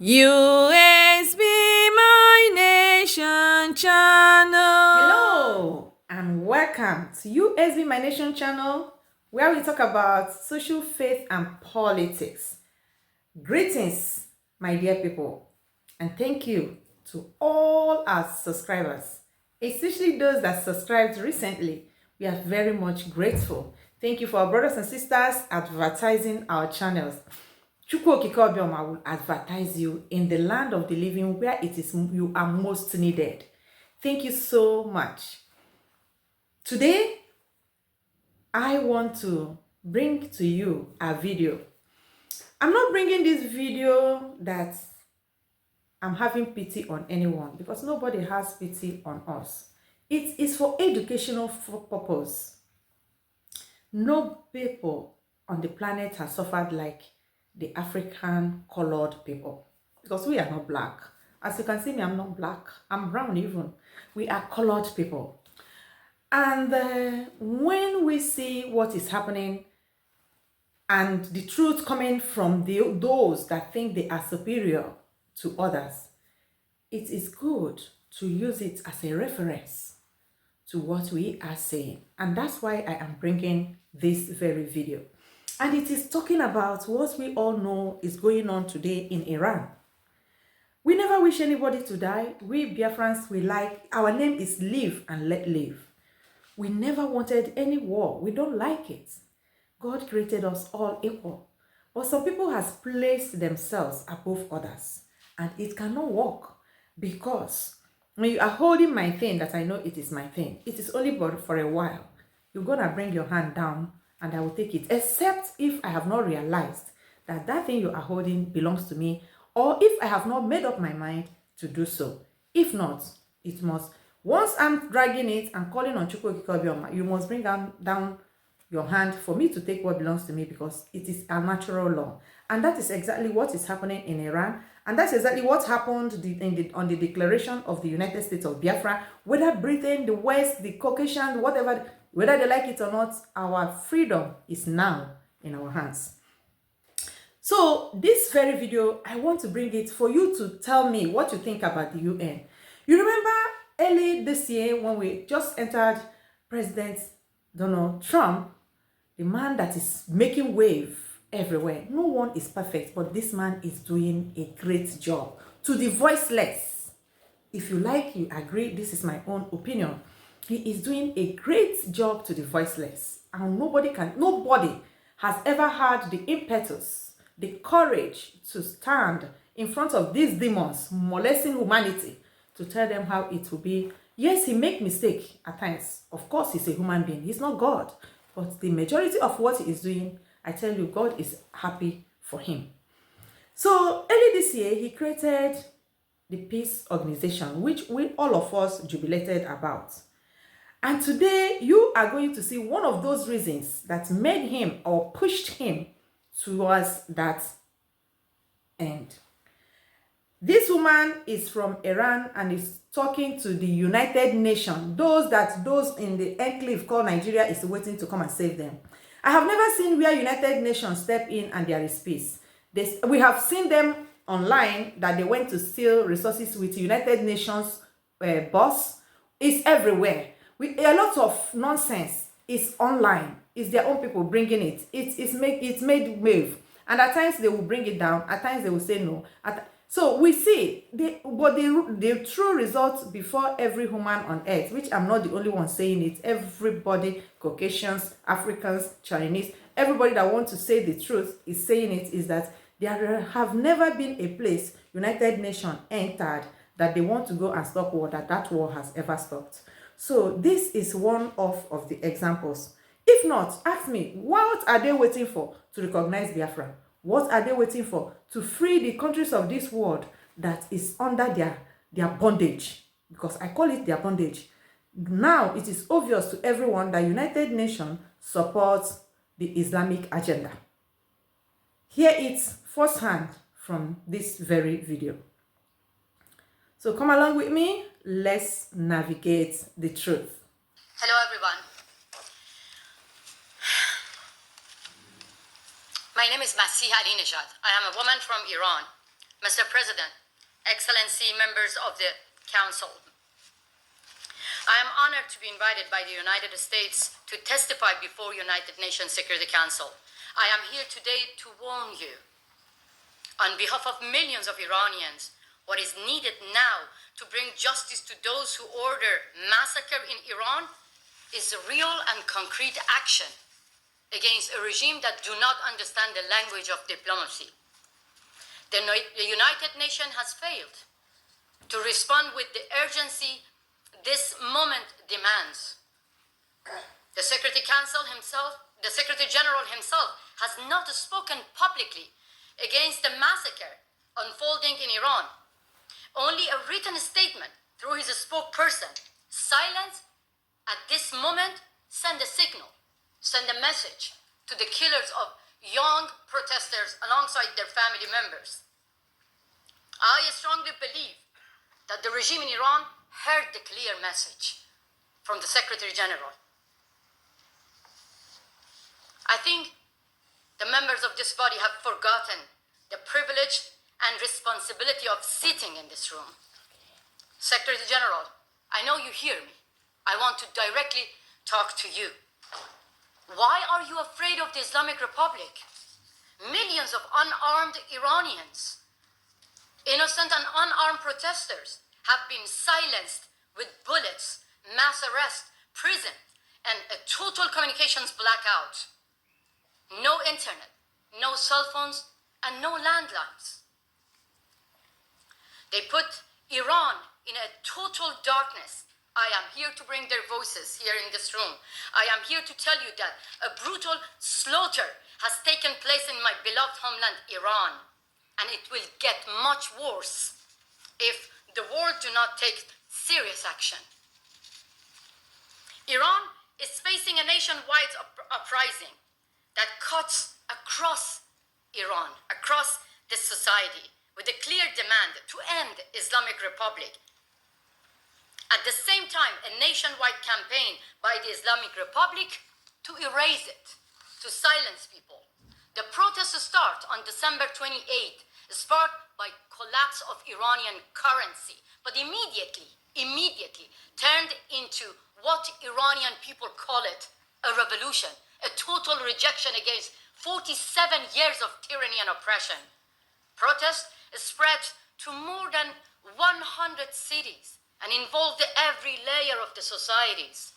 U.S.B My Nation channel. Hello and welcome to U.S.B My Nation channel, where we talk about social faith and politics. Greetings, my dear people, and thank you to all our subscribers, especially those that subscribed recently. We are very much grateful. Thank you for our brothers and sisters advertising our channels. Chukwu Okike Obioma will advertise you in the land of the living where it is you are most needed. Thank you so much. Today, I want to bring to you a video. I'm not bringing this video that I'm having pity on anyone, because nobody has pity on us. It is for educational purpose. No people on the planet have suffered like the African colored people, because we are not black. As you can see me, I'm not black. I'm brown even. We are colored people. And when we see what is happening and the truth coming from those that think they are superior to others, it is good to use it as a reference to what we are saying. And that's why I am bringing this very video. And it is talking about what we all know is going on today in Iran. We never wish anybody to die. We Biafrans, we like, our name is live and let live. We never wanted any war. We don't like it. God created us all equal. But some people has placed themselves above others. And it cannot work, because when you are holding my thing that I know it is my thing, it is only for a while. You're going to bring your hand down and I will take it. Except if I have not realized that that thing you are holding belongs to me, or if I have not made up my mind to do so. If not, it must. Once I'm dragging it and calling on Chukwu Okike Obioma, you must bring down your hand for me to take what belongs to me, because it is a natural law. And that is exactly what is happening in Iran. And that's exactly what happened on the declaration of the United States of Biafra. Whether Britain, the West, the Caucasians, whatever, whether they like it or not, our freedom is now in our hands. So this very video, I want to bring it for you to tell me what you think about the UN. You remember early this year when we just entered President Donald Trump, the man that is making wave everywhere. No one is perfect, but this man is doing a great job. To the voiceless, if you like, you agree, this is my own opinion. He is doing a great job to the voiceless. And nobody has ever had the impetus, the courage to stand in front of these demons molesting humanity, to tell them how it will be. Yes, he makes mistakes at times. Of course, he's a human being. He's not God. But the majority of what he is doing, I tell you, God is happy for him. So early this year, he created the peace organization, which all of us jubilated about. And today, you are going to see one of those reasons that made him or pushed him towards that end. This woman is from Iran and is talking to the United Nations. Those in the enclave called Nigeria is waiting to come and save them. I have never seen where United Nations step in and there is peace. We have seen them online that they went to steal resources with United Nations boss. It's everywhere. A lot of nonsense is online. It's their own people bringing it. It's made wave. And at times they will bring it down. At times they will say no. So we see, the true results before every human on earth, which I'm not the only one saying it, everybody, Caucasians, Africans, Chinese, everybody that wants to say the truth is saying it, is that there have never been a place United Nations entered that they want to go and stop war, that war has ever stopped. So this is one of the examples. If not, ask me, what are they waiting for to recognize Biafra? What are they waiting for to free the countries of this world that is under their bondage? Because I call it their bondage. Now it is obvious to everyone that United Nations supports the Islamic agenda. Hear it firsthand from this very video. So come along with me. Let's navigate the truth. Hello everyone. My name is Masih Ali Nejad. I am a woman from Iran. Mr. President, Excellency, members of the Council, I am honored to be invited by the United States to testify before United Nations Security Council. I am here today to warn you, on behalf of millions of Iranians, what is needed now to bring justice to those who order massacre in Iran is real and concrete action against a regime that do not understand the language of diplomacy. The United Nations has failed to respond with the urgency this moment demands. The Security Council himself, the Secretary General himself, has not spoken publicly against the massacre unfolding in Iran. Only a written statement through his spokesperson, silence at this moment, send a signal, send a message to the killers of young protesters alongside their family members. I strongly believe that the regime in Iran heard the clear message from the Secretary General. I think the members of this body have forgotten the privilege and responsibility of sitting in this room. Secretary General, I know you hear me. I want to directly talk to you. Why are you afraid of the Islamic Republic? Millions of unarmed Iranians, innocent and unarmed protesters, have been silenced with bullets, mass arrest, prison, and a total communications blackout. No internet, no cell phones, and no landlines. They put Iran in a total darkness. I am here to bring their voices here in this room. I am here to tell you that a brutal slaughter has taken place in my beloved homeland, Iran, and it will get much worse if the world do not take serious action. Iran is facing a nationwide uprising that cuts across Iran, across this society, with a clear demand to end Islamic Republic. At the same time, a nationwide campaign by the Islamic Republic to erase it, to silence people. The protests start on December 28th, sparked by collapse of Iranian currency, but immediately turned into what Iranian people call it, a revolution, a total rejection against 47 years of tyranny and oppression. Protests spread to more than 100 cities and involved every layer of the societies.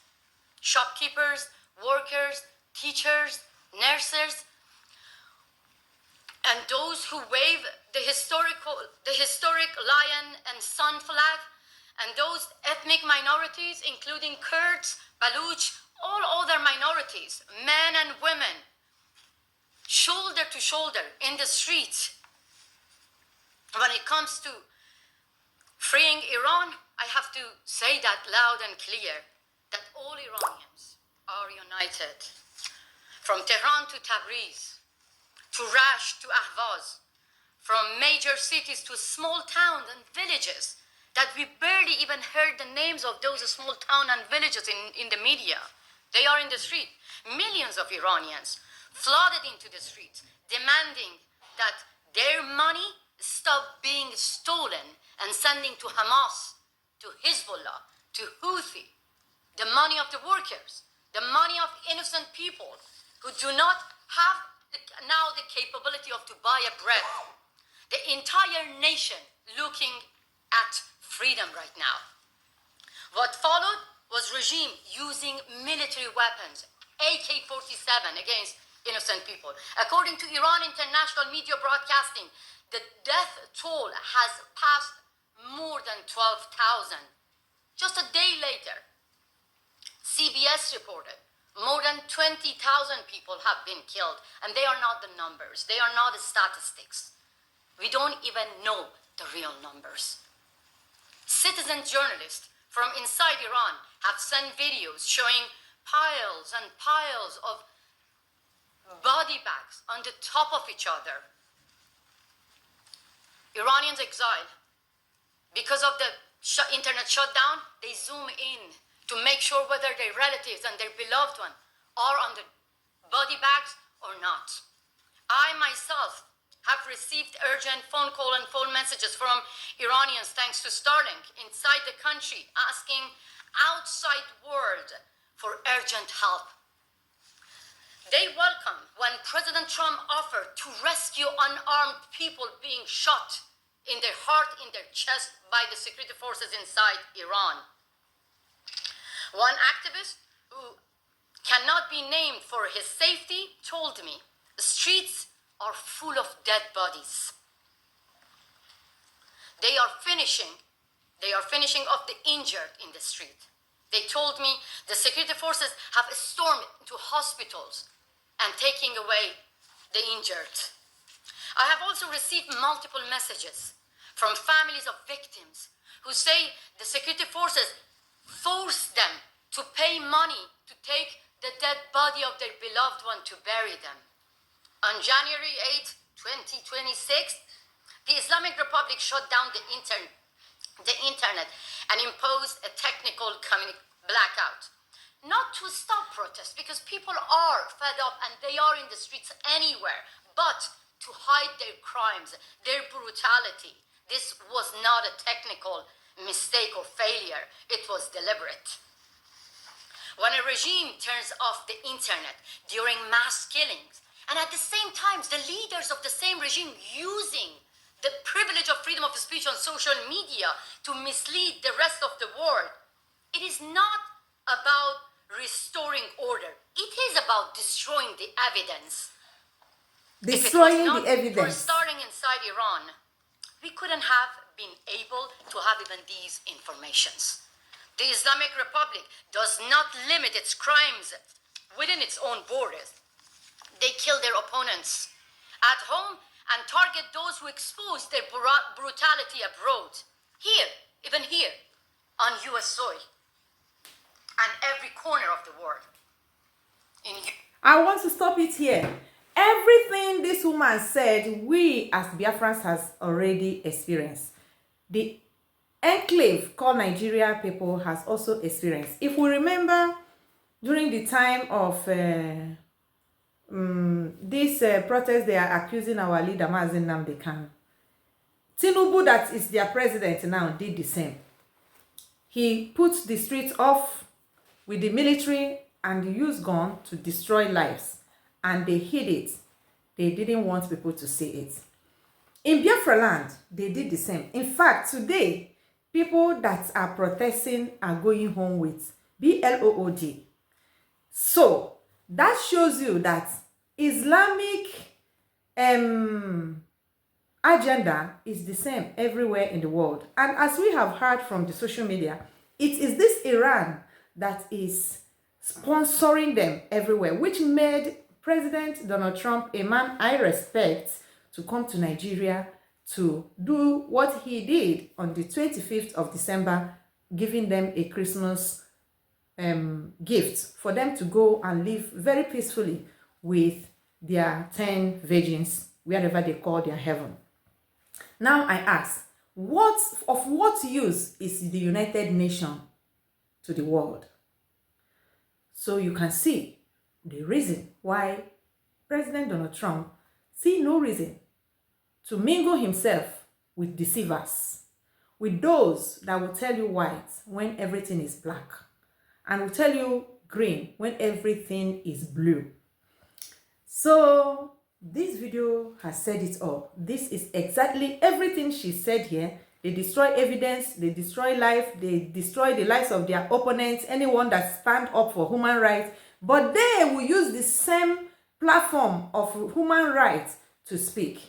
Shopkeepers, workers, teachers, nurses, and those who wave the historic lion and sun flag, and those ethnic minorities, including Kurds, Baluch, all other minorities, men and women, shoulder to shoulder in the streets. When it comes to freeing Iran, I have to say that loud and clear, that all Iranians are united. From Tehran to Tabriz, to Rash to Ahvaz, from major cities to small towns and villages, that we barely even heard the names of those small towns and villages in the media. They are in the street. Millions of Iranians flooded into the streets, demanding that their money stop being stolen and sending to Hamas, to Hezbollah, to Houthi, the money of the workers, the money of innocent people who do not have now the capability of to buy a bread. The entire nation looking at freedom right now. What followed was regime using military weapons, AK-47 against innocent people. According to Iran International Media Broadcasting, the death toll has passed more than 12,000. Just a day later, CBS reported more than 20,000 people have been killed, and they are not the numbers. They are not the statistics. We don't even know the real numbers. Citizen journalists from inside Iran have sent videos showing piles and piles of body bags on the top of each other. Iranians exiled. Because of the internet shutdown, they zoom in to make sure whether their relatives and their beloved one are on the body bags or not. I myself have received urgent phone call and phone messages from Iranians thanks to Starlink inside the country asking outside world for urgent help. They welcome when President Trump offered to rescue unarmed people being shot in their heart, in their chest by the security forces inside Iran. One activist who cannot be named for his safety told me, the streets are full of dead bodies. They are finishing off the injured in the street. They told me the security forces have stormed into hospitals and taking away the injured. I have also received multiple messages from families of victims who say the security forces forced them to pay money to take the dead body of their beloved one to bury them. On January 8, 2026, the Islamic Republic shut down the internet and imposed a technical blackout. Not to stop protests, because people are fed up and they are in the streets anywhere, but to hide their crimes, their brutality. This was not a technical mistake or failure, it was deliberate. When a regime turns off the internet during mass killings, and at the same time, the leaders of the same regime using the privilege of freedom of speech on social media to mislead the rest of the world, it is not about restoring order. It is about destroying the evidence. Destroying if it was not the evidence. for starting inside Iran, we couldn't have been able to have even these informations. The Islamic Republic does not limit its crimes within its own borders. They kill their opponents at home and target those who expose their brutality abroad. Here, even here, on U.S. soil, and every corner of the world. I want to stop it here. Everything this woman said, we as Biafrans has already experienced. The enclave called Nigeria people has also experienced. If we remember, during the time of this protest, they are accusing our leader, Mazi Nnamdi Kanu. Tinubu, that is their president now, did the same. He put the streets off with the military and used gun to destroy lives, and they hid it. They didn't want people to see it. In Biafra land, they did the same. In fact, today, people that are protesting are going home with BLOOD. So that shows you that Islamic agenda is the same everywhere in the world. And as we have heard from the social media, it is this Iran that is sponsoring them everywhere, which made President Donald Trump, a man I respect, to come to Nigeria to do what he did on the 25th of December, giving them a Christmas gift for them to go and live very peacefully with their 10 virgins, wherever they call their heaven. Now I ask, what use is the United Nations to the world? So you can see the reason why President Donald Trump see no reason to mingle himself with deceivers, with those that will tell you white when everything is black, and will tell you green when everything is blue. So this video has said it all. This is exactly everything she said here. They destroy evidence, they destroy life, they destroy the lives of their opponents, anyone that stand up for human rights, but they will use the same platform of human rights to speak.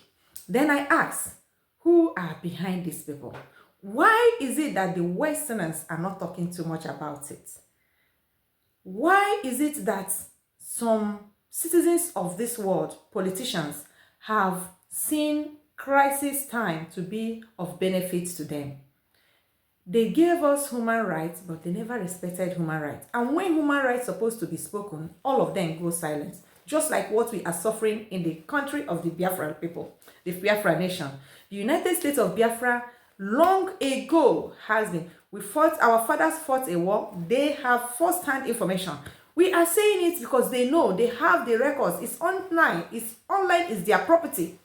Then I ask, who are behind these people? Why is it that the Westerners are not talking too much about it? Why is it that some citizens of this world, politicians, have seen crisis time to be of benefit to them? They gave us human rights, but they never respected human rights. And when human rights are supposed to be spoken, all of them go silent. Just like what we are suffering in the country of the Biafra people, the Biafra nation. The United States of Biafra long ago has been, our fathers fought a war, they have first-hand information. We are saying it because they know, they have the records, it's online, it's their property.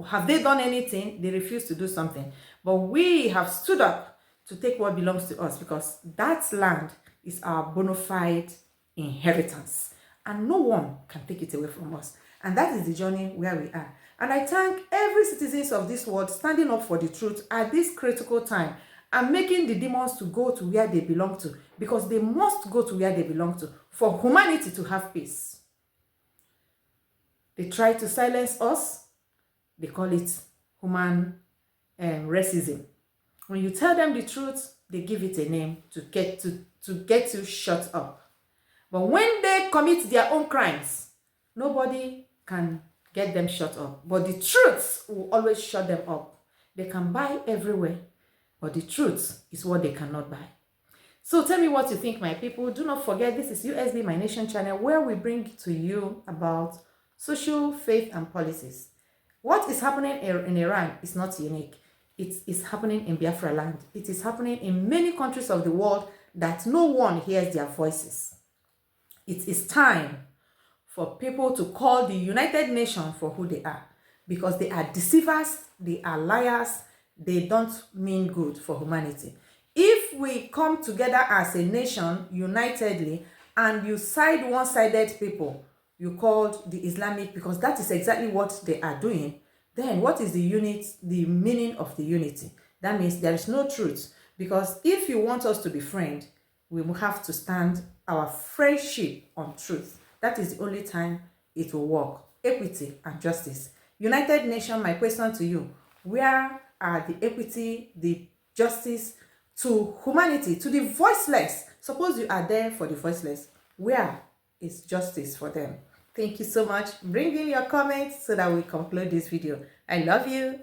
Have they done anything? They refuse to do something. But we have stood up to take what belongs to us, because that land is our bona fide inheritance. And no one can take it away from us. And that is the journey where we are. And I thank every citizens of this world standing up for the truth at this critical time and making the demons to go to where they belong to, because they must go to where they belong to for humanity to have peace. They try to silence us. They call it human racism. When you tell them the truth, they give it a name to get you shut up. But when they commit their own crimes, nobody can get them shut up. But the truth will always shut them up. They can buy everywhere, but the truth is what they cannot buy. So tell me what you think, my people. Do not forget, this is U.S.B, my nation channel, where we bring to you about social, faith, and policies. What is happening in Iran is not unique. It is happening in Biafra land. It is happening in many countries of the world that no one hears their voices. It is time for people to call the United Nations for who they are, because they are deceivers, they are liars, they don't mean good for humanity. If we come together as a nation unitedly and you side one-sided people, you called the Islamic, because that is exactly what they are doing, then what is the meaning of the unity? That means there is no truth. Because if you want us to be friends, we will have to stand our friendship on truth. That is the only time it will work. Equity and justice. United Nations, my question to you, where are the equity, the justice to humanity, to the voiceless? Suppose you are there for the voiceless. Where is justice for them? Thank you so much. Bring in your comments so that we conclude this video. I love you.